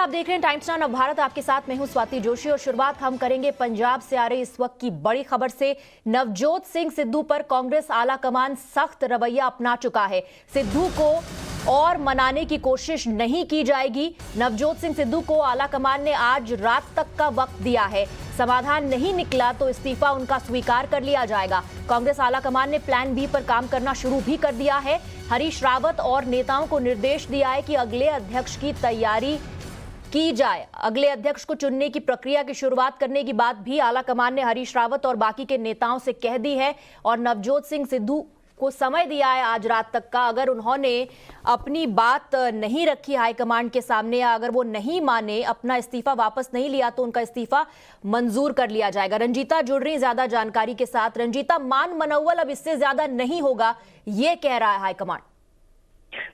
आप देख रहे हैं टाइम्स नाउ भारत, आपके साथ मैं हूं स्वाति जोशी और शुरुआत हम करेंगे पंजाब से आ रही इस वक्त की बड़ी खबर से। नवजोत सिंह सिद्धू पर कांग्रेस आलाकमान सख्त रवैया अपना चुका है। सिद्धू को और मनाने की कोशिश नहीं की जाएगी। नवजोत सिंह सिद्धू को आलाकमान ने आज रात तक का वक्त दिया है। समाधान नहीं निकला तो इस्तीफा उनका स्वीकार कर लिया जाएगा। कांग्रेस आलाकमान ने प्लान बी पर काम करना शुरू भी कर दिया है। हरीश रावत और नेताओं को निर्देश दिया है कि अगले अध्यक्ष की तैयारी की जाए। अगले अध्यक्ष को चुनने की प्रक्रिया की शुरुआत करने की बात भी आलाकमान ने हरीश रावत और बाकी के नेताओं से कह दी है और नवजोत सिंह सिद्धू को समय दिया है आज रात तक का। अगर उन्होंने अपनी बात नहीं रखी हाईकमांड के सामने या अगर वो नहीं माने, अपना इस्तीफा वापस नहीं लिया, तो उनका इस्तीफा मंजूर कर लिया जाएगा। रंजीता जुड़ रही ज्यादा जानकारी के साथ। रंजीता, मान मनौवल अब इससे ज्यादा नहीं होगा, ये कह रहा है हाईकमांड।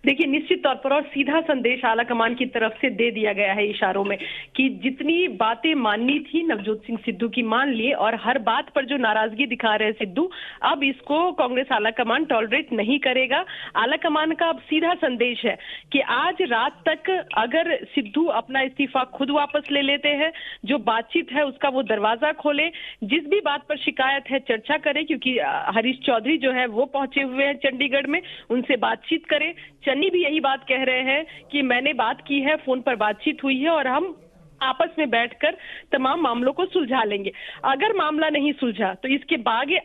देखिए, निश्चित तौर पर और सीधा संदेश आलाकमान की तरफ से दे दिया गया है इशारों में कि जितनी बातें माननी थी नवजोत सिंह सिद्धू की मान लिए और हर बात पर जो नाराजगी दिखा रहे सिद्धू, अब इसको कांग्रेस आलाकमान टॉलरेट नहीं करेगा। आलाकमान का अब सीधा संदेश है कि आज रात तक अगर सिद्धू अपना इस्तीफा खुद वापस ले लेते हैं, जो बातचीत है उसका वो दरवाजा खोले, जिस भी बात पर शिकायत है चर्चा करें, क्योंकि हरीश चौधरी जो है वो पहुंचे हुए हैं चंडीगढ़ में, उनसे बातचीत करें। चन्नी भी यही बात कह रहे हैं कि मैंने बात की है, फोन पर बातचीत हुई है और हम आपस में बैठकर तमाम मामलों को सुलझा लेंगे। अगर मामला नहीं सुलझा तो इसके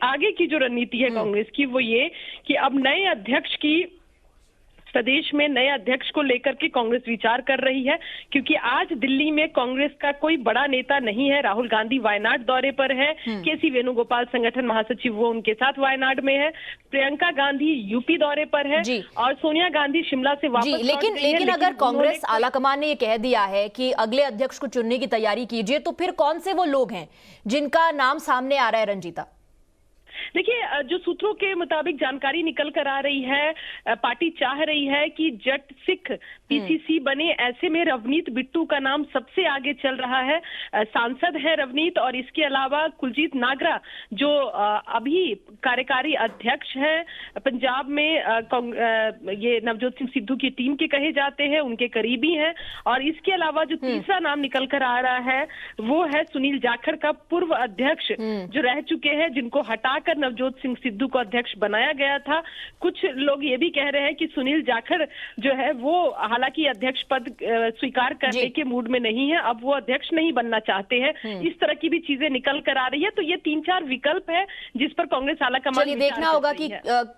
आगे की जो रणनीति है कांग्रेस की वो ये कि अब नए अध्यक्ष की प्रदेश में नए अध्यक्ष को लेकर के कांग्रेस विचार कर रही है, क्योंकि आज दिल्ली में कांग्रेस का कोई बड़ा नेता नहीं है। राहुल गांधी वायनाड दौरे पर है, केसी वेणुगोपाल संगठन महासचिव वो उनके साथ वायनाड में है, प्रियंका गांधी यूपी दौरे पर है और सोनिया गांधी शिमला से वापस। लेकिन अगर कांग्रेस आलाकमान ने ये कह दिया है कि अगले अध्यक्ष को चुनने की तैयारी कीजिए, तो फिर कौन से वो लोग हैं जिनका नाम सामने आ रहा है? रंजीता, देखिए, जो सूत्रों के मुताबिक जानकारी निकल कर आ रही है, पार्टी चाह रही है कि जट सिख पीसीसी बने। ऐसे में रवनीत बिट्टू का नाम सबसे आगे चल रहा है। सांसद है रवनीत, और इसके अलावा कुलजीत नागरा जो अभी कार्यकारी अध्यक्ष है पंजाब में, ये नवजोत सिंह सिद्धू की टीम के कहे जाते हैं, उनके करीबी हैं। और इसके अलावा जो तीसरा नाम निकल कर आ रहा है वो है सुनील जाखड़ का पूर्व अध्यक्ष जो रह चुके हैं, जिनको हटाकर नवजोत सिंह सिद्धू को अध्यक्ष बनाया गया था। कुछ लोग ये भी कह रहे हैं कि सुनील जाखड़ जो है वो हालांकि अध्यक्ष पद स्वीकार करने के मूड में नहीं है, अब वो अध्यक्ष नहीं बनना चाहते हैं। इस तरह की भी चीजें निकल कर आ रही है। तो ये 3-4 विकल्प है जिस पर कांग्रेस आलाकमान देखना होगा कि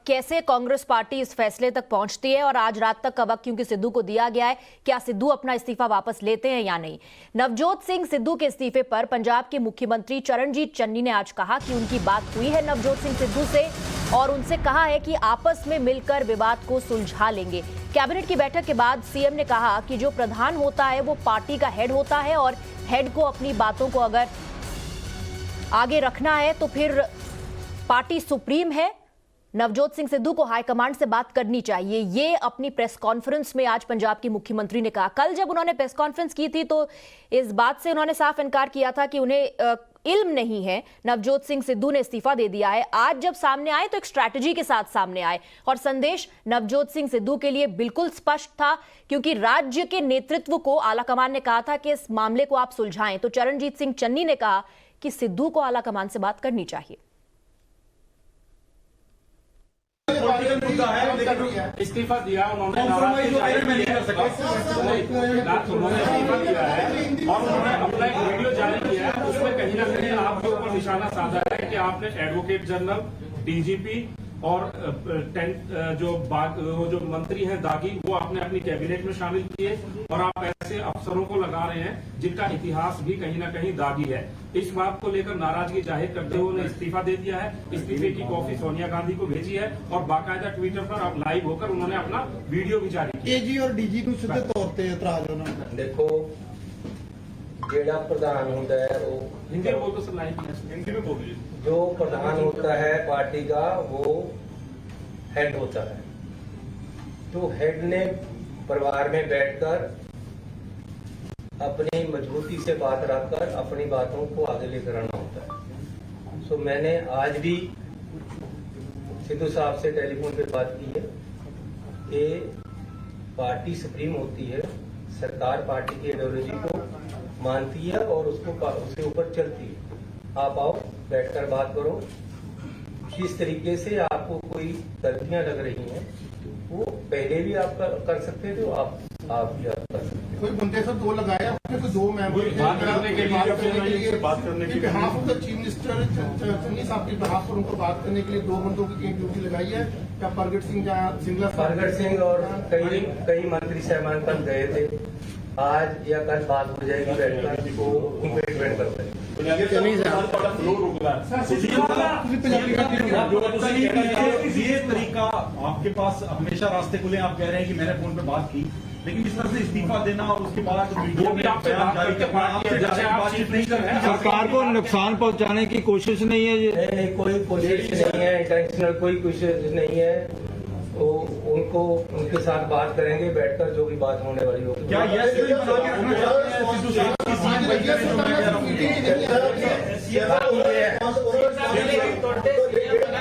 कैसे कांग्रेस पार्टी इस फैसले तक पहुंचती है। और आज रात तक का वक्त क्योंकि सिद्धू को दिया गया है, क्या सिद्धू अपना इस्तीफा वापस लेते हैं या नहीं। नवजोत सिंह सिद्धू के इस्तीफे पर पंजाब के मुख्यमंत्री चरणजीत चन्नी ने आज कहा कि उनकी बात हुई है नवजोत सिंह सिद्धू से और उनसे कहा है कि आपस में मिलकर विवाद को सुलझा लेंगे। कैबिनेट की बैठक के बाद सीएम ने कहा कि जो प्रधान होता है वो पार्टी का हेड होता है और हेड को अपनी बातों को अगर आगे रखना है तो फिर पार्टी सुप्रीम है। नवजोत सिंह सिद्धू को हाईकमांड से बात करनी चाहिए, ये अपनी प्रेस कॉन्फ्रेंस में आज पंजाब की मुख्यमंत्री ने कहा। कल जब उन्होंने प्रेस कॉन्फ्रेंस की थी तो इस बात से उन्होंने साफ इनकार किया था कि उन्हें इल्म नहीं है, नवजोत सिंह सिद्धू ने इस्तीफा दे दिया है। आज जब सामने आए तो एक स्ट्रैटेजी के साथ सामने आए और संदेश नवजोत सिंह सिद्धू के लिए बिल्कुल स्पष्ट था, क्योंकि राज्य के नेतृत्व को आलाकमान ने कहा था कि इस मामले को आप सुलझाएं। तो चरणजीत सिंह चन्नी ने कहा कि सिद्धू को आलाकमान से बात करनी चाहिए। इस्तीफा दिया उन्होंने, उन्होंने इस्तीफा दिया है और उन्होंने अपना एक वीडियो जारी किया है। उसमें कहीं ना कहीं आपके ऊपर निशाना साधा है कि आपने एडवोकेट जनरल, डीजीपी और जो मंत्री हैं दागी, वो आपने अपनी कैबिनेट में शामिल किए और आप ऐसे अफसरों को लगा रहे हैं जिनका इतिहास भी कहीं ना कहीं दागी है। इस बात को लेकर नाराजगी जाहिर करते हुए उन्हें इस्तीफा दे दिया है। इस्तीफे की कॉपी सोनिया गांधी को भेजी है और बाकायदा ट्विटर पर अब लाइव होकर उन्होंने अपना वीडियो भी जारी किया। एजी और डीजी को सीधे तौर पे इतराज उन्होंने देखो, जेड़ा प्रधान होता है वो हिंदी बोल तो सुनाई, हिंदी में बोलिए। जो प्रधान होता है पार्टी का वो हेड होता है। तो हेड ने परिवार में बैठकर अपनी मजबूती से बात रखकर अपनी बातों को आगे लेकर आना होता है। सो मैंने आज भी सिद्धू साहब से टेलीफोन पे बात की है कि पार्टी सुप्रीम होती है, सरकार पार्टी की आइडियोलॉजी को मानती है और उसके ऊपर चलती है। आप आओ, बैठकर बात करो, किस तरीके से आपको कोई गलतियां लग रही हैं वो पहले भी आप कर सकते थे, आप भी आप कर सकते हैं। कोई बंदे से दो लगाया, उसमें कोई दो मेंबर बात करने के लिए behalf of the chief minister Channi साहब के बिहाफ पर उनको बात करने के लिए दो बंदों की कहीं ड्यूटी लगाई है या प्रगट सिंह जहाँ सिंगला प्रगट सिंह और कई मंत्री साहबान कल गए थे, आज या कल बात हो जाएगी, बैठकर वो उनको डिपेंड करते हैं। ये तरीका आपके पास हमेशा रास्ते खुले, आप कह रहे हैं कि मैंने फोन पे बात की, लेकिन इस तरह से इस्तीफा देना और उसके बाद मीडिया में बयान जारी करना, बातचीत नहीं कर रहे हैं। सरकार को नुकसान पहुंचाने की कोशिश नहीं है ये? नहीं, कोई कोशिश नहीं है, इंटेंशनल कोई कोशिश नहीं है। तो उनको उनके साथ बात करेंगे बैठकर, जो भी बात होने वाली होगी। क्या यस नहीं बना के रखना चाहते हैं सिद्धू साहब की सीट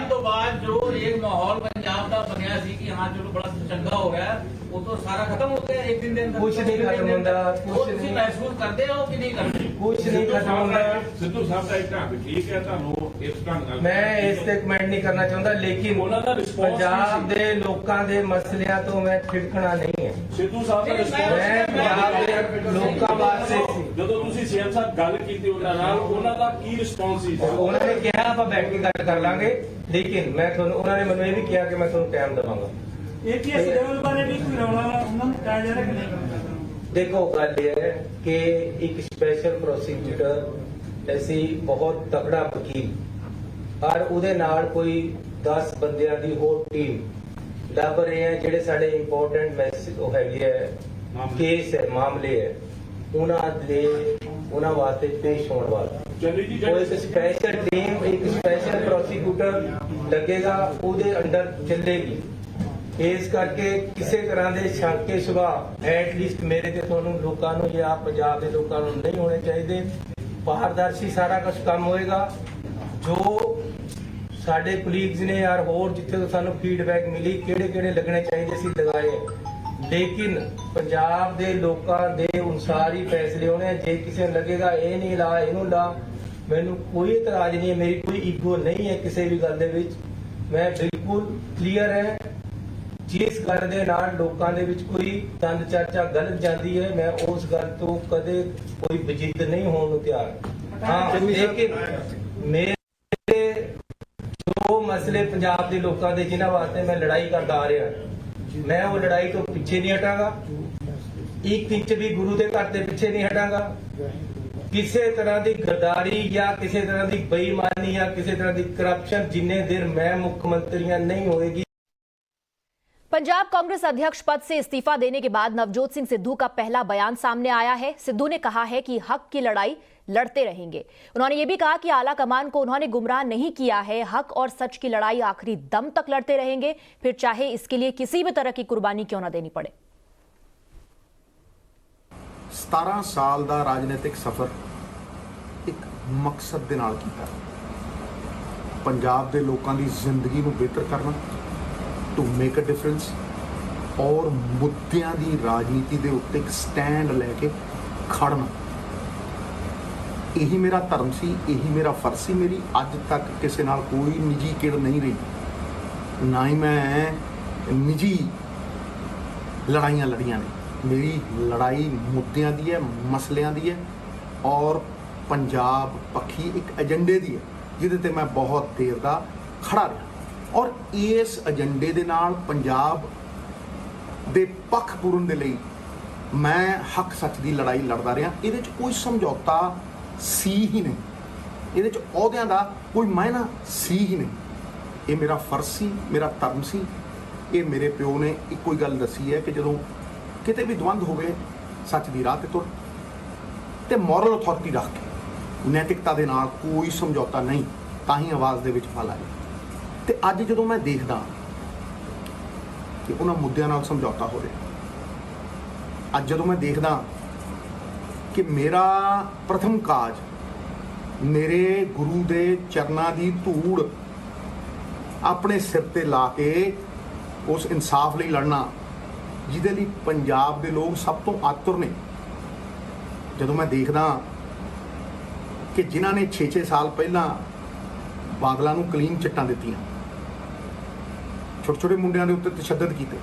तो बाद जो एक माहौल पंजाब का बनया सी कि हाँ चलो बड़ा चंगा हो गया, वो तो सारा खत्म हो गया एक दिन दिन कुछ नहीं खत्म होता, कुछ नहीं महसूस करते हो कि नहीं करते? कुछ नहीं खत्म होता। सिद्धू साहब का एक ठीक है मैं इस ते कमेंट नहीं करना चाहता, लेकिन पंजाब ਦੇ ਲੋਕਾਂ ਦੇ ਮਸਲਿਆਂ ਤੋਂ ਮੈਂ ਠਿੜਕਣਾ ਨਹੀਂ ਹੈ। ਸਿੱਧੂ ਸਾਹਿਬ ਦਾ ਮੈਂ ਪੰਜਾਬ ਦੇ ਲੋਕਾਂ ਵਾਸਤੇ ਸੀ। ਜਦੋਂ ਤੁਸੀਂ ਸੀਐਮ ਸਾਹਿਬ ਗੱਲ ਕੀਤੀ ਉਹਨਾਂ ਨਾਲ, ਉਹਨਾਂ ਦਾ ਕੀ ਰਿਸਪੌਂਸ ਸੀ? ਉਹਨਾਂ ਨੇ ਕਿਹਾ ਆਪਾਂ ਬੈਠ ਕੇ ਗੱਲ ਕਰ ਲਾਂਗੇ, ਲੇਕਿਨ ਮੈਂ ਤੁਹਾਨੂੰ ਉਹਨਾਂ ਨੇ ਮੈਨੂੰ ਇਹ ਵੀ ਕਿਹਾ ਕਿ ਮੈਂ ਤੁਹਾਨੂੰ ਟਾਈਮ ਦੇਵਾਂਗਾ। APS ਲੈਵਲ ਬਾਰੇ ਵੀ ਕੋਈ ਰੌਲਾ ਉਹਨਾਂ ਨੂੰ ਕਹਿ ਜਾ ਰਿਹਾ ਕਿ ਨਹੀਂ? ਦੇਖੋ ਗੱਲ ਇਹ ਹੈ ਕਿ ਇੱਕ ਸਪੈਸ਼ਲ ਪ੍ਰੋਸੀਕਿਊਟਰ ਐਸੀ ਬਹੁਤ ਤਕੜਾ ਵਕੀਲ ਔਰ ਉਹਦੇ ਨਾਲ ਕੋਈ 10 ਬੰਦਿਆਂ ਦੀ ਹੋਰ ਟੀਮ ਲੱਭ ਰਹੇ ਹੈ, ਜਿਹੜੇ ਸਾਡੇ ਇੰਪੋਰਟੈਂਟ ਮੈਸੇਜ ਉਹ ਹੈਗੇ ਹੈ, ਕੇਸ ਹੈ, ਮਾਮਲੇ ਹੈ, ਉਹਨਾਂ ਵਾਸਤੇ ਪੇਸ਼ ਹੋਣ ਵਾਲਾ ਉਹ ਇੱਕ ਸਪੈਸ਼ਲ ਟੀਮ, ਇੱਕ ਸਪੈਸ਼ਲ ਪ੍ਰੋਸੀਕਿਊਟਰ ਲੱਗੇਗਾ, ਉਹਦੇ ਅੰਡਰ ਚੱਲੇਗੀ। ਇਸ ਕਰਕੇ ਕਿਸੇ ਤਰ੍ਹਾਂ ਦੇ ਸ਼ੱਕੇ ਸੁਭਾਅ ਐਟਲੀਸਟ ਮੇਰੇ ਤੇ ਤੁਹਾਨੂੰ ਲੋਕਾਂ ਨੂੰ ਜਾਂ ਪੰਜਾਬ ਦੇ ਲੋਕਾਂ ਨੂੰ ਨਹੀਂ ਹੋਣੇ ਚਾਹੀਦੇ। ਪਾਰਦਰਸ਼ੀ ਸਾਰਾ ਕੁਝ ਕੰਮ ਹੋਏਗਾ। ਜੋ ਸਾਡੇ ਕੁਲੀਗਸ ਨੇ ਯਾਰ ਹੋਰ ਜਿੱਥੇ ਤੋਂ ਸਾਨੂੰ ਫੀਡਬੈਕ ਮਿਲੀ ਕਿਹੜੇ ਲੱਗਣੇ ਚਾਹੀਦੇ ਸੀ ਲਗਾਏ, ਲੇਕਿਨ ਪੰਜਾਬ ਦੇ ਲੋਕਾਂ ਦੇ ਅਨੁਸਾਰ ਹੀ ਫੈਸਲੇ ਹੋਣੇ। ਜੇ ਕਿਸੇ ਨੂੰ ਲੱਗੇਗਾ ਇਹ ਨਹੀਂ ਲਾ ਇਹਨੂੰ ਲਾ, ਮੈਨੂੰ ਕੋਈ ਇਤਰਾਜ਼ ਨਹੀਂ ਹੈ, ਮੇਰੀ ਕੋਈ ਈਗੋ ਨਹੀਂ ਹੈ ਕਿਸੇ ਵੀ ਗੱਲ ਦੇ ਵਿੱਚ। ਮੈਂ ਬਿਲਕੁਲ ਕਲੀਅਰ ਹੈ। ਜਿਸ ਗੱਲ ਦੇ ਨਾਲ ਲੋਕਾਂ ਦੇ ਵਿੱਚ ਕੋਈ ਦੰਦ ਚਰਚਾ ਗਲਤ ਜਾਂਦੀ ਹੈ, ਮੈਂ ਉਸ ਗੱਲ ਤੋਂ ਕਦੇ ਕੋਈ ਵਜੀਦ ਨਹੀਂ ਹੋਣ ਨੂੰ ਤਿਆਰ। ਹਾਂ, ਲੇਕਿਨ ਮੇਰੇ ਜੋ ਮਸਲੇ ਪੰਜਾਬ ਦੇ ਲੋਕਾਂ ਦੇ ਜਿਨ੍ਹਾਂ ਵਾਸਤੇ ਮੈਂ ਲੜਾਈ ਕਰਦਾ ਆ ਰਿਹਾ, ਮੈਂ ਉਹ ਲੜਾਈ ਤੋਂ ਪਿੱਛੇ ਨਹੀਂ ਹਟਾਂਗਾ। ਇੱਕ ਇੰਚ ਵੀ ਗੁਰੂ ਦੇ ਘਰ ਦੇ ਪਿੱਛੇ ਨਹੀਂ ਹਟਾਂਗਾ। ਕਿਸੇ ਤਰ੍ਹਾਂ ਦੀ ਗਦਾਰੀ ਜਾਂ ਕਿਸੇ ਤਰ੍ਹਾਂ ਦੀ ਬੇਈਮਾਨੀ ਜਾਂ ਕਿਸੇ ਤਰ੍ਹਾਂ ਦੀ ਕਰप्शन जिन्ने देर मैं मुख्यमंत्री नहीं होएगी। पंजाब कांग्रेस अध्यक्ष पद से इस्तीफा देने के बाद नवजोत सिंह सिद्धू का पहला बयान सामने आया है। सिद्धू ने कहा है कि हक की लड़ाई लड़ते रहेंगे। उन्होंने ये भी कहा कि आला कमान को उन्होंने गुमराह नहीं किया है, हक और सच की लड़ाई आखिरी दम तक लड़ते रहेंगे, फिर चाहे इसके लिए किसी भी तरह की कुर्बानी क्यों ना देनी पड़े। 17 ਸਾਲ ਦਾ ਰਾਜਨੀਤਿਕ ਸਫ਼ਰ ਇੱਕ ਮਕਸਦ ਦੇ ਨਾਲ ਕੀਤਾ, ਪੰਜਾਬ ਦੇ ਲੋਕਾਂ ਦੀ ਜ਼ਿੰਦਗੀ ਨੂੰ ਬਿਹਤਰ ਕਰਨਾ, ਟੂ ਮੇਕ ਅ ਡਿਫਰੈਂਸ, ਔਰ ਮੁੱਦਿਆਂ ਦੀ ਰਾਜਨੀਤੀ ਦੇ ਉੱਤੇ ਇੱਕ ਸਟੈਂਡ ਲੈ ਕੇ ਖੜਨਾ। ਇਹੀ ਮੇਰਾ ਧਰਮ ਸੀ, ਇਹੀ ਮੇਰਾ ਫਰਜ਼ ਸੀ। ਮੇਰੀ ਅੱਜ ਤੱਕ ਕਿਸੇ ਨਾਲ ਕੋਈ ਨਿੱਜੀ ਕਿੜ ਨਹੀਂ ਰਹੀ, ਨਾ ਹੀ ਮੈਂ ਨਿੱਜੀ ਲੜਾਈਆਂ ਲੜੀਆਂ ਨੇ। ਮੇਰੀ ਲੜਾਈ ਮੁੱਦਿਆਂ ਦੀ ਹੈ, ਮਸਲਿਆਂ ਦੀ ਹੈ, ਔਰ ਪੰਜਾਬ ਪੱਖੀ ਇੱਕ ਏਜੰਡੇ ਦੀ ਹੈ ਜਿਹਦੇ ਤੇ ਮੈਂ ਬਹੁਤ ਦੇਰ ਦਾ ਖੜਾ ਰਿਹਾ। ਔਰ ਇਸ ਏਜੰਡੇ ਦੇ ਨਾਲ ਪੰਜਾਬ ਦੇ ਪੱਖ ਪੂਰਨ ਦੇ ਲਈ ਮੈਂ ਹੱਕ ਸੱਚ ਦੀ ਲੜਾਈ ਲੜਦਾ ਰਿਹਾ। ਇਹਦੇ 'ਚ ਕੋਈ ਸਮਝੌਤਾ ਸੀ ਹੀ ਨਹੀਂ, ਇਹਦੇ 'ਚ ਅਹੁਦਿਆਂ ਦਾ ਕੋਈ ਮਾਇਨਾ ਸੀ ਹੀ ਨਹੀਂ। ਇਹ ਮੇਰਾ ਫਰਜ਼ ਸੀ, ਮੇਰਾ ਧਰਮ ਸੀ। ਇਹ ਮੇਰੇ ਪਿਓ ਨੇ ਇੱਕੋ ਹੀ ਗੱਲ ਦੱਸੀ ਹੈ ਕਿ ਜਦੋਂ ਕਿਤੇ ਵੀ ਦਵੰਦ ਹੋਵੇ ਸੱਚ ਦੀ ਰਾਹ ਤੇ ਤੁਰ, ਤੇ ਮੋਰਲ ਅਥਾਰਟੀ ਰੱਖ ਕੇ ਨੈਤਿਕਤਾ ਦੇ ਨਾਲ ਕੋਈ ਸਮਝੌਤਾ ਨਹੀਂ, ਤਾਂ ਹੀ ਆਵਾਜ਼ ਦੇ ਵਿੱਚ ਫਲ ਆਏ। ਤੇ ਅੱਜ ਜਦੋਂ ਮੈਂ ਦੇਖਦਾ ਕਿ ਉਹਨਾਂ ਮੁੱਦਿਆਂ ਨਾਲ ਸਮਝੌਤਾ ਹੋ ਰਿਹਾ, ਅੱਜ ਜਦੋਂ ਮੈਂ ਦੇਖਦਾ ਕਿ ਮੇਰਾ ਪ੍ਰਥਮ ਕਾਜ ਮੇਰੇ ਗੁਰੂ ਦੇ ਚਰਨਾਂ ਦੀ ਧੂੜ ਆਪਣੇ ਸਿਰ ਤੇ ਲਾ ਕੇ ਉਸ ਇਨਸਾਫ ਲਈ ਲੜਨਾ, ਜਿਹਦੇ ਲਈ ਪੰਜਾਬ ਦੇ ਲੋਕ ਸਭ ਤੋਂ ਆਤੁਰ ਨੇ। ਜਦੋਂ ਮੈਂ ਦੇਖਦਾ ਕਿ ਜਿਨ੍ਹਾਂ ਨੇ 6-6 ਸਾਲ ਪਹਿਲਾਂ ਬਾਦਲਾਂ ਨੂੰ ਕਲੀਨ ਚਿੱਟਾਂ ਦਿੱਤੀਆਂ, ਛੋਟੇ-ਛੋਟੇ ਮੁੰਡਿਆਂ ਦੇ ਉੱਤੇ ਤਸ਼ੱਦਦ ਕੀਤੇ,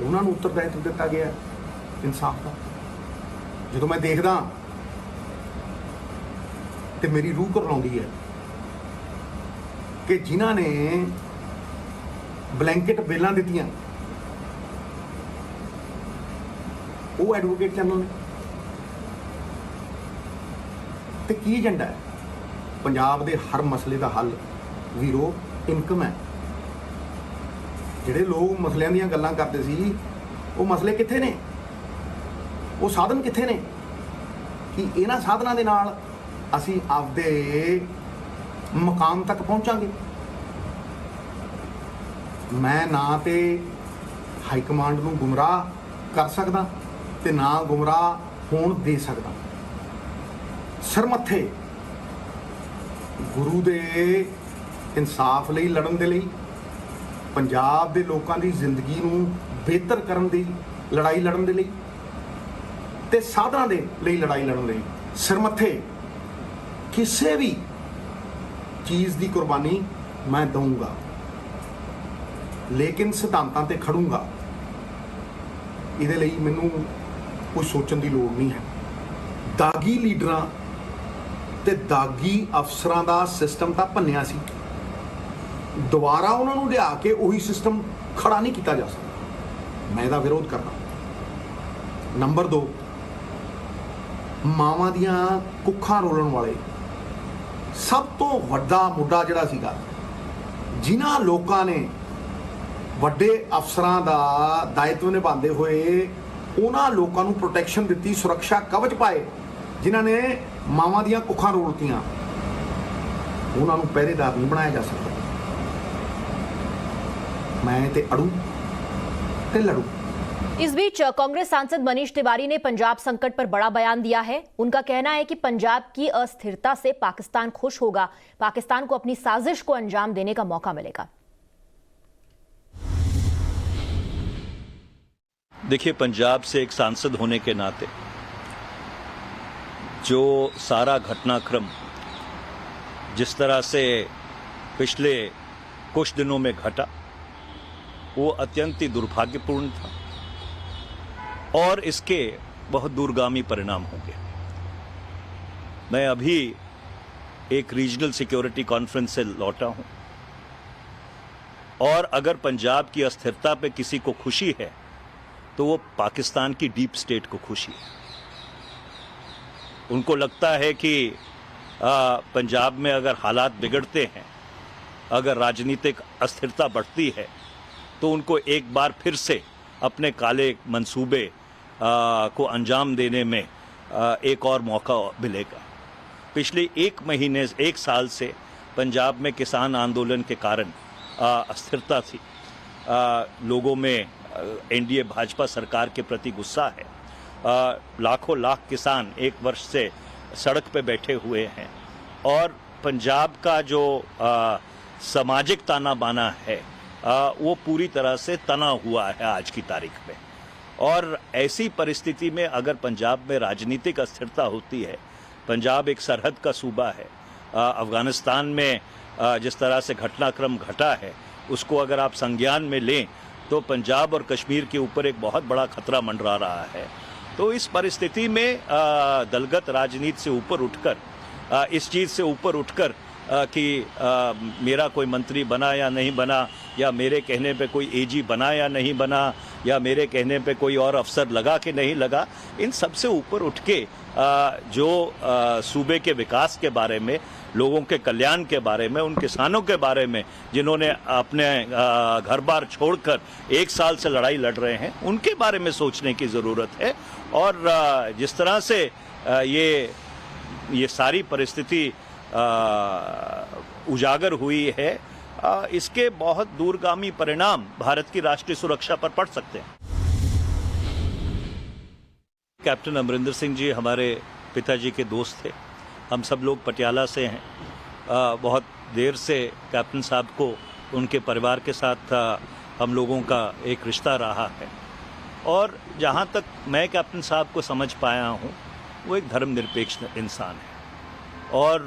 ਉਹਨਾਂ ਨੂੰ ਉੱਤਰਦਾਇਤਵ ਦਿੱਤਾ ਗਿਆ ਇਨਸਾਫ ਦਾ। ਜਦੋਂ ਮੈਂ ਦੇਖਦਾ ਤੇ ਮੇਰੀ ਰੂਹ ਘਬਰਾਉਂਦੀ ਹੈ ਕਿ ਜਿਨ੍ਹਾਂ ਨੇ ਬਲੈਂਕਟ ਬੇਲਾਂ ਦਿੱਤੀਆਂ, ਉਹ ਐਡਵੋਕੇਟ ਜਨਰਲ ਨੇ। ਤੇ ਕੀ ਏਜੰਡਾ ਹੈ? ਪੰਜਾਬ ਦੇ ਹਰ ਮਸਲੇ ਦਾ ਹੱਲ ਵੀਰੋ ਇਨਕਮ ਹੈ। ਜਿਹੜੇ ਲੋਕ ਮਸਲਿਆਂ ਦੀਆਂ ਗੱਲਾਂ ਕਰਦੇ ਸੀ, ਉਹ ਮਸਲੇ ਕਿੱਥੇ ਨੇ? ਉਹ ਸਾਧਨ ਕਿੱਥੇ ਨੇ? ਕਿ ਇਹਨਾਂ ਸਾਧਨਾਂ ਦੇ ਨਾਲ ਅਸੀਂ ਆਪਦੇ ਮਕਾਮ ਤੱਕ ਪਹੁੰਚਾਂਗੇ? ਮੈਂ ਨਾ ਤੇ ਹਾਈ ਕਮਾਂਡ ਨੂੰ ਗੁੰਮਰਾਹ ਕਰ ਸਕਦਾ ਤੇ ਨਾ ਗੁੰਮਰਾਹ ਹੋਣ ਦੇ ਸਕਦਾ। ਸਰਮੱਥੇ ਗੁਰੂ ਦੇ ਇਨਸਾਫ ਲਈ ਲੜਨ ਦੇ ਲਈ, ਪੰਜਾਬ ਦੇ ਲੋਕਾਂ ਦੀ ਜ਼ਿੰਦਗੀ ਨੂੰ ਬਿਹਤਰ ਕਰਨ ਦੀ ਲੜਾਈ ਲੜਨ ਦੇ ਲਈ ਤੇ ਸਾਧਨਾਂ ਦੇ ਲਈ ਲੜਾਈ ਲੜਨ ਲਈ ਸਰਮੱਥੇ ਕਿਸੇ ਵੀ ਚੀਜ਼ ਦੀ ਕੁਰਬਾਨੀ ਮੈਂ ਦਊਂਗਾ, ਲੇਕਿਨ ਸਿਧਾਂਤਾਂ ਤੇ ਖੜੂੰਗਾ। ਇਹਦੇ ਲਈ ਮੈਨੂੰ ਕੋਈ ਸੋਚਣ ਦੀ ਲੋੜ ਨਹੀਂ ਹੈ। ਦਾਗੀ ਲੀਡਰਾਂ ਤੇ ਦਾਗੀ ਅਫਸਰਾਂ ਦਾ ਸਿਸਟਮ ਤਾਂ ਭੰਨਿਆ ਸੀ, ਦੁਬਾਰਾ ਉਹਨਾਂ ਨੂੰ ਲਿਆ ਕੇ ਉਹੀ ਸਿਸਟਮ ਖੜਾ ਨਹੀਂ ਕੀਤਾ ਜਾ ਸਕਦਾ। ਮੈਂ ਇਹਦਾ ਵਿਰੋਧ ਕਰਦਾ। ਨੰਬਰ 2, ਮਾਵਾਂ ਦੀਆਂ ਕੁੱਖਾਂ ਰੋਲਣ ਵਾਲੇ ਸਭ ਤੋਂ ਵੱਡਾ ਮੁੱਦਾ ਜਿਹੜਾ ਸੀਗਾ, ਜਿਨ੍ਹਾਂ ਲੋਕਾਂ ਨੇ ਵੱਡੇ ਅਫਸਰਾਂ ਦਾ ਦਾਇਿਤਵ ਨਿਭਾਉਂਦੇ ਹੋਏ ਉਹਨਾਂ ਲੋਕਾਂ ਨੂੰ ਪ੍ਰੋਟੈਕਸ਼ਨ ਦਿੱਤੀ, ਸੁਰੱਖਿਆ ਕਵਚ ਪਾਏ, ਜਿਨ੍ਹਾਂ ਨੇ ਮਾਵਾਂ ਦੀਆਂ ਕੁੱਖਾਂ ਰੋਲਤੀਆਂ, ਉਹਨਾਂ ਨੂੰ ਪਹਿਰੇਦਾਰ ਨਹੀਂ ਬਣਾਇਆ ਜਾ ਸਕਦਾ। मैं ते अड़ू ते लड़ू। इस बीच कांग्रेस सांसद मनीष तिवारी ने पंजाब संकट पर बड़ा बयान दिया है। उनका कहना है कि पंजाब की अस्थिरता से पाकिस्तान खुश होगा, पाकिस्तान को अपनी साजिश को अंजाम देने का मौका मिलेगा। देखिए, पंजाब से एक सांसद होने के नाते जो सारा घटनाक्रम जिस तरह से पिछले कुछ दिनों में घटा, वो अत्यंत ही दुर्भाग्यपूर्ण था और इसके बहुत दूरगामी परिणाम होंगे। मैं अभी एक रीजनल सिक्योरिटी कॉन्फ्रेंस से लौटा हूं और अगर पंजाब की अस्थिरता पे किसी को खुशी है तो वो पाकिस्तान की डीप स्टेट को खुशी है। उनको लगता है कि पंजाब में अगर हालात बिगड़ते हैं, अगर राजनीतिक अस्थिरता बढ़ती है, तो उनको एक बार फिर से अपने काले मंसूबे को अंजाम देने में एक और मौका मिलेगा। पिछले एक साल से पंजाब में किसान आंदोलन के कारण अस्थिरता थी। लोगों में एनडीए भाजपा सरकार के प्रति गुस्सा है। लाखों लाख किसान एक वर्ष से सड़क पे बैठे हुए हैं और पंजाब का जो सामाजिक ताना बाना है वो पूरी तरह से तना हुआ है आज की तारीख में। और ऐसी परिस्थिति में अगर पंजाब में राजनीतिक अस्थिरता होती है, पंजाब एक सरहद का सूबा है, अफगानिस्तान में जिस तरह से घटनाक्रम घटा है उसको अगर आप संज्ञान में लें तो पंजाब और कश्मीर के ऊपर एक बहुत बड़ा खतरा मंडरा रहा है। तो इस परिस्थिति में दलगत राजनीति से ऊपर उठकर, इस चीज़ से ऊपर उठकर कि मेरा कोई मंत्री बना या नहीं बना, या मेरे कहने पे कोई एजी बना या नहीं बना, या मेरे कहने पे कोई और अफसर लगा कि नहीं लगा, इन सब से ऊपर उठ के जो सूबे के विकास के बारे में, लोगों के कल्याण के बारे में, उन किसानों के बारे में जिन्होंने अपने घर बार छोड़कर एक साल से लड़ाई लड़ रहे हैं, उनके बारे में सोचने की ज़रूरत है। और जिस तरह से ये सारी परिस्थिति उजागर हुई है, इसके बहुत दूरगामी परिणाम भारत की राष्ट्रीय सुरक्षा पर पड़ सकते हैं। कैप्टन अमरिंदर सिंह जी हमारे पिताजी के दोस्त थे। हम सब लोग पटियाला से हैं। बहुत देर से कैप्टन साहब को उनके परिवार के साथ हम लोगों का एक रिश्ता रहा है। और जहाँ तक मैं कैप्टन साहब को समझ पाया हूँ, वो एक धर्मनिरपेक्ष इंसान है। और